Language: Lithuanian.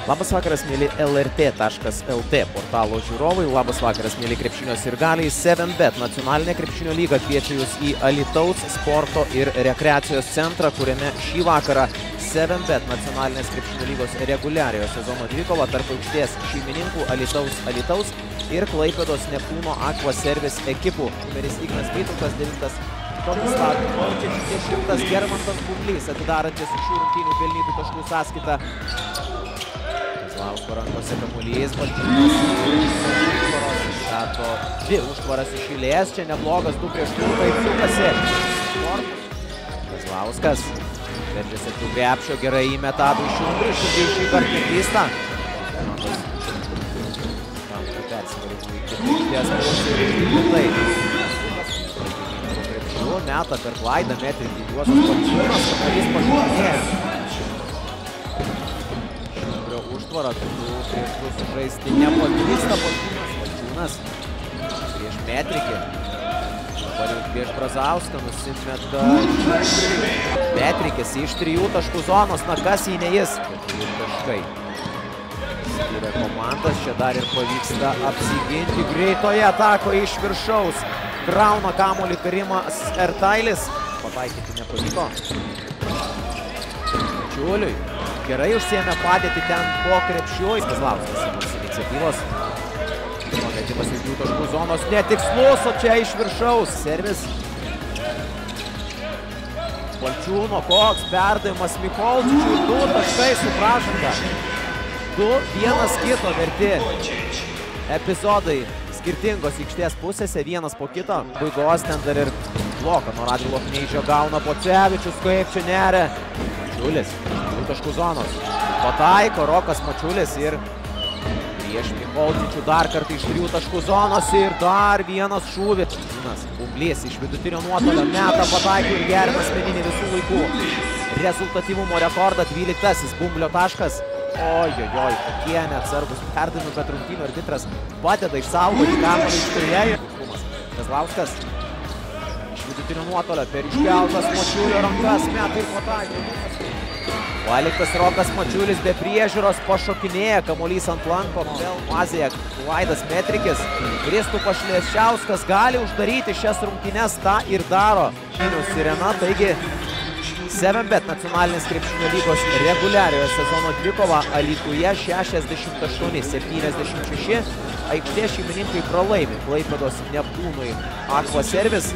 Labas vakaras, mėly LRT.lt portalo žiūrovai. Labas vakaras, mėly krepšinio sirgaliai. 7bet nacionalinė krepšinio lyga kviečia jūs į Alytaus sporto ir rekreacijos centrą, kuriame šį vakarą 7bet nacionalinės krepšinio lygos reguliariojo sezono dvikova tarp aikštės šeimininkų Alytaus ir Klaipėdos Neptūno Aqua Service ekipų. Numeris Ignas Vytautas, 9 Tomas Lakovičius, 10 Germantas Bublys, atidarantis šių rungtynių pelnytų taškų sąskaitą. Lausko rankose kamuolys, Balčiūnas stato 2 užtvaras iš eilės, čia neblogas 2 prieš 2, kaip sukasi. Kazlauskas veržiasi tų krepšio, gerai įmeta Adui Šundriui, Šundriui šį kartą neklysta. Meta per klaidą, metrį Juozas Balčiūnas, kamuolys pašūkinėja. Užtvara, tačiau prieš du sužaisti nepaklysta Balčiūnas prieš Metrikį. Dabar jau prieš Brazauską nusimeta Metrikis iš 3 taškų zonos, na kas jį ne jis. 4 taškai. Skiria komandas, čia dar ir pavyksta apsiginti greitoje atakoje iš viršaus. Krauna kamuolį Karimas Ertailis, pataikyti nepavyko. Čiuliui gerai užsiėmė padėti ten po krepšiu. Kazlauskas įmasi iniciatyvos. Pagaidimas iš 2 taškų zonos netikslus, o čia iš viršaus. Servis. Balčiūno koks perdavimas Mikolčičiui. 2 taškai su pražanga. 2 vienas kito verti epizodai skirtingos aikštės pusėse, vienas po kito. Baigos ten dar ir bloką nuo Radvilo Kneižio gauna Pocevičius, kaip čia neria. Mačiulis, 2 taškų zonos. Pataiko Rokas Mačiulis ir prieš Mikolčičių dar kartą iš 3 taškų zonos ir dar vienas šūvis. Bublys iš vidutinio nuotolio meta, pataiko ir gerina asmeninį visų laikų rezultatyvumo rekordą. 12 Bumblio taškas. Ojojoj, kokie neatsargus perdavimai, bet rungtynių arbitras padeda išsaugoti kamuolį aikštėje. Kazlauskas iš vidutinio nuotolio per iškeltas Mačiulio rankas meta ir pataiko. Paliktas Rokas Mačiulis be priežiūros pašokinėja, kamuolys ant lanko, vėl fazėje Vaidas Metrikis. Kristupas Šlėsčiauskas gali uždaryti šias rungtynes, tą ir daro. Sirena, taigi 7bet nacionalinės krepšinio lygos reguliariojo sezono dvikova Alytuje 68-76. Aikštės šeimininkai pralaimi Klaipėdos Neptūnui Aqua Service.